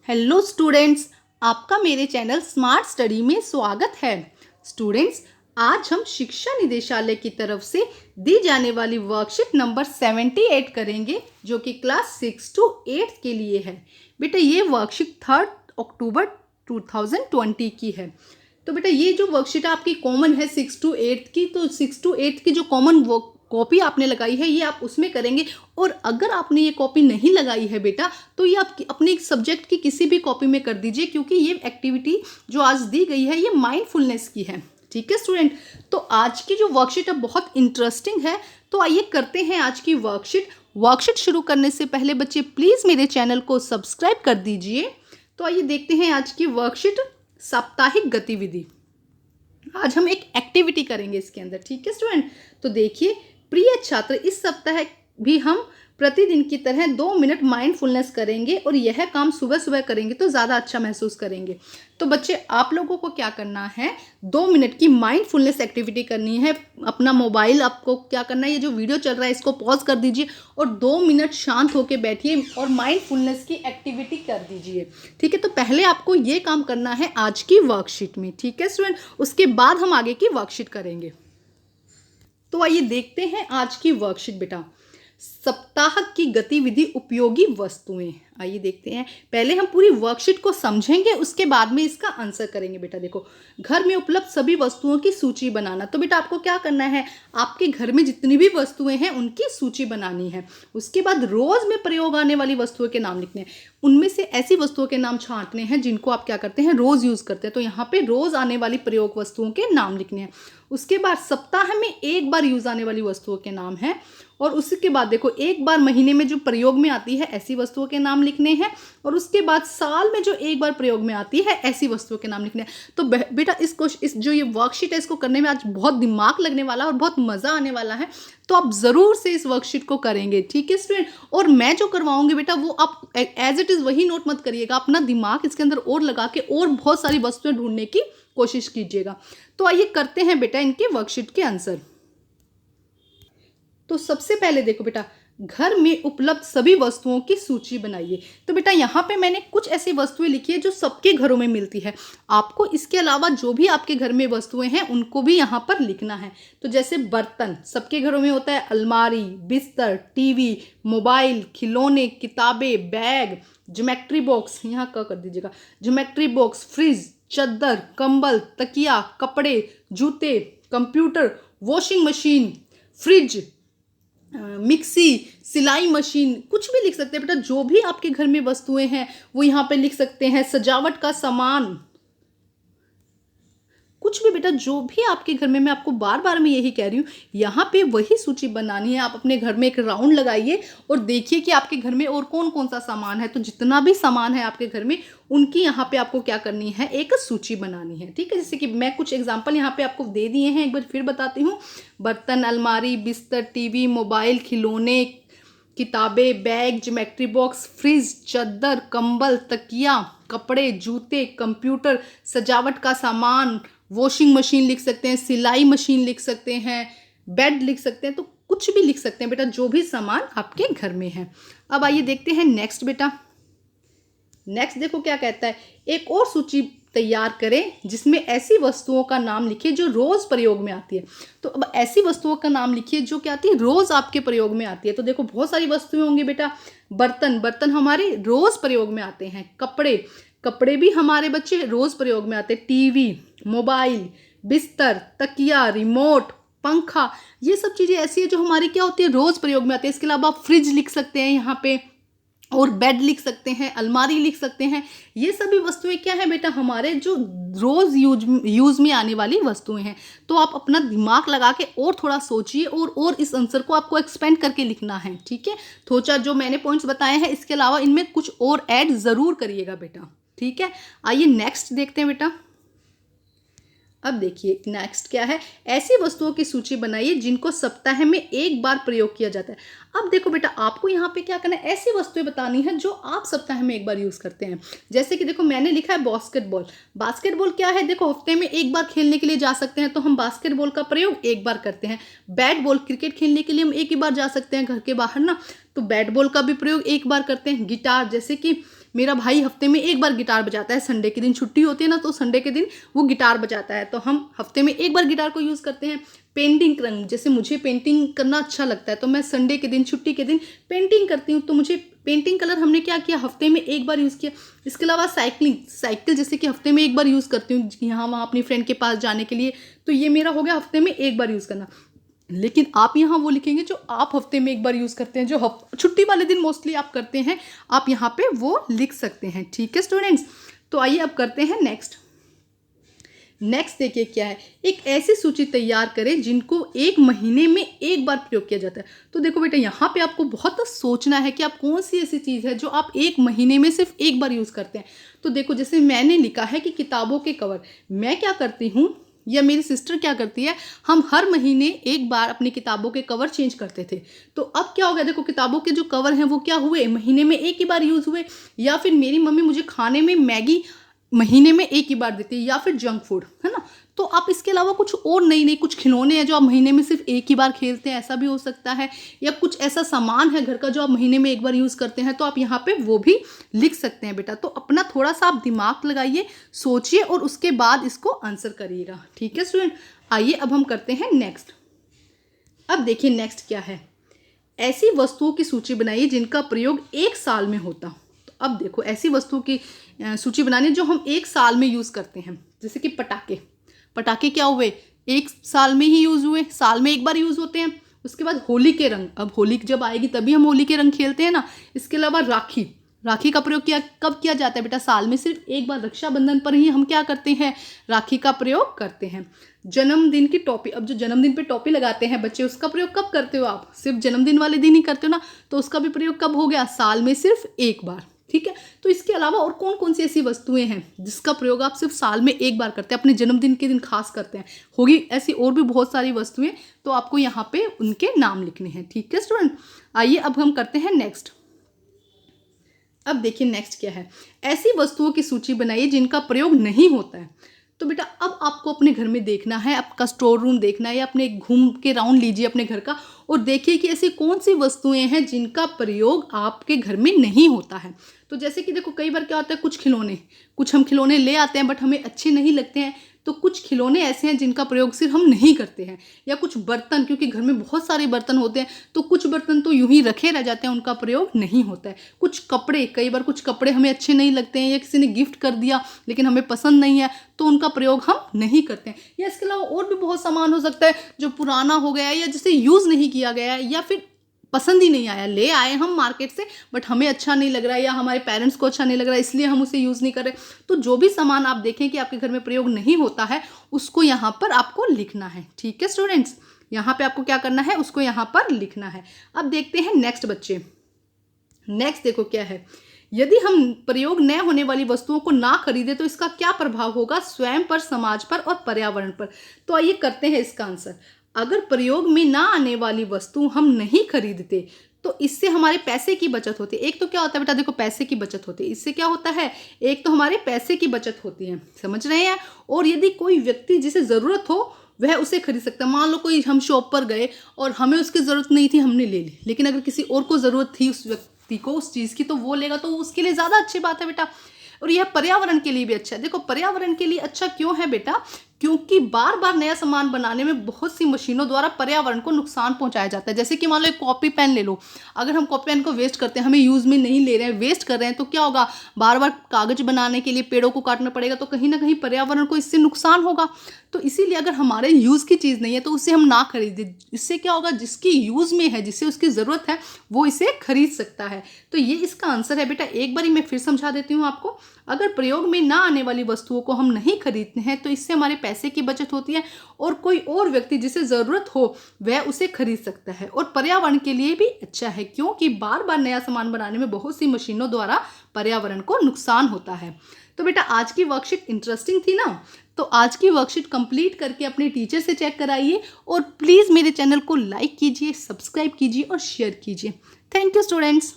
Hello students, आपका मेरे channel smart study में स्वागत है। स्टूडेंट्स, आज हम शिक्षा निदेशालय की तरफ से दी जाने वाली वर्कशीट नंबर 78 करेंगे, जो कि क्लास 6 to 8 के लिए है। बेटा, ये वर्कशीट 3 अक्टूबर 2020 की है। तो बेटा, ये जो वर्कशीट आपकी कॉमन है 6 to 8 की, तो 6 to 8 की जो कॉमन कॉपी आपने लगाई है, ये आप उसमें करेंगे। और अगर आपने ये कॉपी नहीं लगाई है बेटा, तो ये आप अपने सब्जेक्ट की किसी भी कॉपी में कर दीजिए, क्योंकि ये एक्टिविटी जो आज दी गई है ये माइंडफुलनेस की है। ठीक है स्टूडेंट, तो आज की जो वर्कशीट है बहुत इंटरेस्टिंग है। तो आइए करते हैं आज की वर्कशीट शुरू करने से पहले बच्चे प्लीज़ मेरे चैनल को सब्सक्राइब कर दीजिए। तो आइए देखते हैं आज की वर्कशीट, साप्ताहिक गतिविधि। आज हम एक एक्टिविटी करेंगे इसके अंदर। ठीक है स्टूडेंट, तो देखिए प्रिय छात्र, इस सप्ताह भी हम प्रतिदिन की तरह 2 मिनट माइंडफुलनेस करेंगे, और यह काम सुबह सुबह करेंगे तो ज़्यादा अच्छा महसूस करेंगे। तो बच्चे, आप लोगों को क्या करना है, 2 मिनट की माइंडफुलनेस एक्टिविटी करनी है। अपना मोबाइल आपको क्या करना है, ये जो वीडियो चल रहा है इसको पॉज कर दीजिए और 2 मिनट शांत होकर बैठिए और माइंडफुलनेस की एक्टिविटी कर दीजिए। ठीक है, तो पहले आपको ये काम करना है आज की वर्कशीट में। ठीक है स्टूडेंट, उसके बाद हम आगे की वर्कशीट करेंगे। तो आइए देखते हैं आज की वर्कशीट बेटा, सप्ताह की गतिविधि उपयोगी वस्तुएं। आइए देखते हैं, पहले हम पूरी वर्कशीट को समझेंगे, उसके बाद में इसका आंसर करेंगे। बेटा देखो, घर में उपलब्ध सभी वस्तुओं की सूची बनाना। तो बेटा आपको क्या करना है, आपके घर में जितनी भी वस्तुएं हैं उनकी सूची बनानी है। उसके बाद रोज में प्रयोग आने वाली वस्तुओं के नाम लिखने हैं। उनमें से ऐसी वस्तुओं के नाम छांटने हैं जिनको आप क्या करते हैं, रोज यूज करते हैं। तो यहाँ पे रोज आने वाली प्रयोग वस्तुओं के नाम लिखने हैं। उसके बाद सप्ताह में एक बार यूज आने वाली वस्तुओं के नाम है। और उसके बाद देखो, एक बार महीने में जो प्रयोग में आती है ऐसी वस्तुओं के नाम लिखने हैं। और उसके बाद साल में जो एक बार प्रयोग में आती है ऐसी वस्तुओं के नाम लिखने हैं। तो बेटा इस जो ये वर्कशीट है इसको करने में आज बहुत दिमाग लगने वाला है और बहुत मजा आने वाला है। तो आप जरूर से इस वर्कशीट को करेंगे। ठीक है स्टूडेंट, और मैं जो करवाऊंगी बेटा वो आप एज इट इज वही नोट मत करिएगा, अपना दिमाग इसके अंदर और लगा के और बहुत सारी वस्तुएं ढूंढने की कोशिश कीजिएगा। तो आइए करते हैं बेटा इनके वर्कशीट के आंसर। तो सबसे पहले देखो बेटा, घर में उपलब्ध सभी वस्तुओं की सूची बनाइए। तो बेटा यहाँ पे मैंने कुछ ऐसी वस्तुएं लिखी है जो सबके घरों में मिलती है। आपको इसके अलावा जो भी आपके घर में वस्तुएं हैं उनको भी यहाँ पर लिखना है। तो जैसे बर्तन सबके घरों में होता है, अलमारी, बिस्तर, टीवी, मोबाइल, खिलौने, किताबें, बैग, ज्योमेट्री बॉक्स, यहाँ का कर दीजिएगा, ज्योमेट्री बॉक्स, फ्रिज, चादर, कंबल, तकिया, कपड़े, जूते, computer, washing machine, fridge, mixie, सिलाई मशीन, कुछ भी लिख सकते हैं बेटा। जो भी आपके घर में वस्तुएं हैं वो यहाँ पे लिख सकते हैं। सजावट का सामान, कुछ भी बेटा, जो भी आपके घर में, मैं आपको बार बार मैं यही कह रही हूँ, यहाँ पे वही सूची बनानी है। आप अपने घर में एक राउंड लगाइए और देखिए कि आपके घर में और कौन कौन सा सामान है। तो जितना भी सामान है आपके घर में उनकी यहाँ पे आपको क्या करनी है, एक सूची बनानी है। ठीक है, जैसे कि मैं कुछ एग्जाम्पल यहाँ पे आपको दे दिए हैं, एक बार फिर बताती हूँ। बर्तन, अलमारी, बिस्तर, टीवी, मोबाइल, खिलौने, किताबें, बैग, ज्योमेट्री बॉक्स, फ्रिज, चादर, कंबल, तकिया, कपड़े, जूते, कंप्यूटर, सजावट का सामान, वॉशिंग मशीन लिख सकते हैं, सिलाई मशीन लिख सकते हैं, बेड लिख सकते हैं। तो कुछ भी लिख सकते हैं बेटा, जो भी सामान आपके घर में है। अब आइए देखते हैं नेक्स्ट बेटा। नेक्स्ट देखो क्या कहता है, एक और सूची तैयार करें जिसमें ऐसी वस्तुओं का नाम लिखिए जो रोज प्रयोग में आती है। तो अब ऐसी वस्तुओं का नाम लिखिए जो क्या आती है, रोज आपके प्रयोग में आती है। तो देखो बहुत सारी वस्तुएं होंगी बेटा। बर्तन हमारे रोज प्रयोग में आते हैं। कपड़े भी हमारे बच्चे रोज प्रयोग में आते हैं। टीवी, मोबाइल, बिस्तर, तकिया, रिमोट, पंखा, ये सब चीजें ऐसी है जो हमारी क्या होती है, रोज प्रयोग में आती है। इसके अलावा आप फ्रिज लिख सकते हैं यहाँ पे, और बेड लिख सकते हैं, अलमारी लिख सकते हैं। ये सभी वस्तुएं क्या है बेटा, हमारे जो रोज यूज में आने वाली वस्तुएं हैं। तो आप अपना दिमाग लगा के और थोड़ा सोचिए और इस आंसर को आपको एक्सपेंड करके लिखना है। ठीक है, थोड़ा जो मैंने पॉइंट्स बताए हैं इसके अलावा इनमें कुछ और ऐड जरूर करिएगा बेटा। ठीक है, आइए नेक्स्ट देखते हैं बेटा। अब देखिए नेक्स्ट क्या है, ऐसी वस्तुओं की सूची बनाइए जिनको सप्ताह में एक बार प्रयोग किया जाता है। अब देखो बेटा, आपको यहाँ पे क्या करना है, ऐसी वस्तुएं बतानी है जो आप सप्ताह में एक बार यूज करते हैं। जैसे कि देखो मैंने लिखा है बास्केटबॉल। बास्केटबॉल क्या है, देखो हफ्ते में एक बार खेलने के लिए जा सकते हैं, तो हम बास्केटबॉल का प्रयोग एक बार करते हैं। बैट बॉल, क्रिकेट खेलने के लिए हम एक ही बार जा सकते हैं घर के बाहर ना, तो बैट बॉल का भी प्रयोग एक बार करते हैं। गिटार, जैसे कि मेरा भाई हफ्ते में एक बार गिटार बजाता है, संडे के दिन छुट्टी होती है ना, तो संडे के दिन वो गिटार बजाता है, तो हम हफ्ते में एक बार गिटार को यूज़ करते हैं। पेंटिंग रंग, जैसे मुझे पेंटिंग करना अच्छा लगता है तो मैं संडे के दिन, छुट्टी के दिन पेंटिंग करती हूँ, तो मुझे पेंटिंग कलर हमने क्या किया, हफ्ते में एक बार यूज़ किया। इसके अलावा साइकिल जैसे कि हफ्ते में एक बार यूज़ करती हूँ यहाँ वहाँ अपनी फ्रेंड के पास जाने के लिए, तो ये मेरा हो गया हफ्ते में एक बार यूज़ करना। लेकिन आप यहाँ वो लिखेंगे जो आप हफ्ते में एक बार यूज़ करते हैं, जो छुट्टी वाले दिन मोस्टली आप करते हैं, आप यहाँ पे वो लिख सकते हैं। ठीक है स्टूडेंट्स, तो आइए अब करते हैं नेक्स्ट देखिए क्या है, एक ऐसी सूची तैयार करें जिनको एक महीने में एक बार प्रयोग किया जाता है। तो देखो बेटा, यहाँ पे आपको बहुत सोचना है कि आप कौन सी ऐसी चीज़ है जो आप एक महीने में सिर्फ एक बार यूज़ करते हैं। तो देखो, जैसे मैंने लिखा है कि किताबों के कवर, मैं क्या करती हूँ या मेरी सिस्टर क्या करती है, हम हर महीने एक बार अपनी किताबों के कवर चेंज करते थे। तो अब क्या हो गया, देखो किताबों के जो कवर हैं वो क्या हुए, महीने में एक ही बार यूज़ हुए। या फिर मेरी मम्मी मुझे खाने में मैगी महीने में एक ही बार देती है, या फिर जंक फूड, है ना। तो आप इसके अलावा कुछ और नई कुछ खिलौने हैं जो आप महीने में सिर्फ एक ही बार खेलते हैं, ऐसा भी हो सकता है। या कुछ ऐसा सामान है घर का जो आप महीने में एक बार यूज़ करते हैं, तो आप यहाँ पे वो भी लिख सकते हैं बेटा। तो अपना थोड़ा सा आप दिमाग लगाइए, सोचिए और उसके बाद इसको आंसर करिएगा। ठीक है स्टूडेंट, आइए अब हम करते हैं नेक्स्ट। अब देखिए नेक्स्ट क्या है, ऐसी वस्तुओं की सूची बनाइए जिनका प्रयोग एक साल में होता हो। तो अब देखो, ऐसी वस्तुओं की सूची बनानी जो हम एक साल में यूज़ करते हैं। जैसे कि पटाखे क्या हुए, एक साल में ही यूज़ हुए, साल में एक बार यूज़ होते हैं। उसके बाद होली के रंग, अब होली जब आएगी तभी हम होली के रंग खेलते हैं ना। इसके अलावा राखी का प्रयोग कब किया जाता है बेटा, साल में सिर्फ एक बार, रक्षाबंधन पर ही हम क्या करते हैं, राखी का प्रयोग करते हैं। जन्मदिन की टोपी, अब जो जन्मदिन पे टोपी लगाते हैं बच्चे, उसका प्रयोग कब करते हो आप, सिर्फ जन्मदिन वाले दिन ही करते हो ना, तो उसका भी प्रयोग कब हो गया, साल में सिर्फ एक बार। ठीक है, तो इसके अलावा और कौन कौन सी ऐसी वस्तुएं हैं जिसका प्रयोग आप सिर्फ साल में एक बार करते हैं, अपने जन्मदिन के दिन खास करते हैं, होगी ऐसी और भी बहुत सारी वस्तुएं, तो आपको यहाँ पे उनके नाम लिखने हैं। ठीक है स्टूडेंट, आइए अब हम करते हैं नेक्स्ट। अब देखिए नेक्स्ट क्या है, ऐसी वस्तुओं की सूची बनाइए जिनका प्रयोग नहीं होता है। तो बेटा, अब आपको अपने घर में देखना है, आपका स्टोर रूम देखना है, या अपने घूम के राउंड लीजिए अपने घर का और देखिए कि ऐसी कौन सी वस्तुएं हैं जिनका प्रयोग आपके घर में नहीं होता है। तो जैसे कि देखो, कई बार क्या होता है, कुछ हम खिलौने ले आते हैं बट हमें अच्छे नहीं लगते हैं, तो कुछ खिलौने ऐसे हैं जिनका प्रयोग सिर्फ हम नहीं करते हैं। या कुछ बर्तन, क्योंकि घर में बहुत सारे बर्तन होते हैं, तो कुछ बर्तन तो यूं ही रखे रह जाते हैं, उनका प्रयोग नहीं होता है। कुछ कपड़े, कई बार कुछ कपड़े हमें अच्छे नहीं लगते हैं, या किसी ने गिफ्ट कर दिया लेकिन हमें पसंद नहीं है, तो उनका प्रयोग हम नहीं करते हैं। या इसके अलावा और भी बहुत सामान हो सकता है जो पुराना हो गया है या जिसे यूज़ नहीं किया गया है, या फिर पसंद ही नहीं आया, ले आए हम मार्केट से बट हमें अच्छा नहीं लग रहा है, या हमारे पेरेंट्स को अच्छा नहीं लग रहा है, इसलिए हम उसे यूज़ नहीं कर रहे। तो जो भी सामान आप देखें कि आपके घर में प्रयोग नहीं होता है, उसको यहाँ पर आपको लिखना है। ठीक है स्टूडेंट्स, यहाँ पे आपको क्या करना है, उसको यहाँ पर लिखना है। अब देखते हैं नेक्स्ट बच्चे। नेक्स्ट देखो क्या है, यदि हम प्रयोग न होने वाली वस्तुओं को ना खरीदें तो इसका क्या प्रभाव होगा स्वयं पर, समाज पर और पर्यावरण पर। तो आइए करते हैं इसका आंसर। अगर प्रयोग में ना आने वाली वस्तु हम नहीं खरीदते तो इससे हमारे पैसे की बचत होती है। एक तो क्या होता है बेटा, देखो पैसे की बचत होती है, इससे क्या होता है, एक तो हमारे पैसे की बचत होती है, समझ रहे हैं। और यदि कोई व्यक्ति जिसे ज़रूरत हो वह उसे खरीद सकता है। मान लो कोई, हम शॉप पर गए और हमें उसकी ज़रूरत नहीं थी, हमने ले ली, लेकिन अगर किसी और को ज़रूरत थी उस व्यक्ति को उस चीज़ की, तो वो लेगा, तो उसके लिए ज़्यादा अच्छी बात है बेटा। और यह पर्यावरण के लिए भी अच्छा है। देखो पर्यावरण के लिए अच्छा क्यों है बेटा, क्योंकि बार बार नया सामान बनाने में बहुत सी मशीनों द्वारा पर्यावरण को नुकसान पहुंचाया जाता है। जैसे कि मान लो एक कॉपी पेन ले लो, अगर हम कॉपी पेन को वेस्ट करते हैं, हमें यूज़ में नहीं ले रहे हैं, वेस्ट कर रहे हैं, तो क्या होगा, बार बार कागज़ बनाने के लिए पेड़ों को काटना पड़ेगा, तो कहीं ना कहीं पर्यावरण को इससे नुकसान होगा। तो इसीलिए अगर हमारे यूज़ की चीज़ नहीं है तो उसे हम ना खरीदें। इससे क्या होगा, जिसकी यूज़ में है, जिसे उसकी ज़रूरत है, वो इसे खरीद सकता है। तो ये इसका आंसर है बेटा। एक बार मैं फिर समझा देती हूँ आपको। अगर प्रयोग में ना आने वाली वस्तुओं को हम नहीं खरीदते हैं तो इससे हमारे पैसे की बचत होती है और कोई और व्यक्ति जिसे ज़रूरत हो वह उसे खरीद सकता है। और पर्यावरण के लिए भी अच्छा है, क्योंकि बार बार नया सामान बनाने में बहुत सी मशीनों द्वारा पर्यावरण को नुकसान होता है। तो बेटा आज की वर्कशीट इंटरेस्टिंग थी ना, तो आज की वर्कशीट कंप्लीट करके अपने टीचर से चेक कराइए और प्लीज़ मेरे चैनल को लाइक कीजिए, सब्सक्राइब कीजिए और शेयर कीजिए। Thank you students.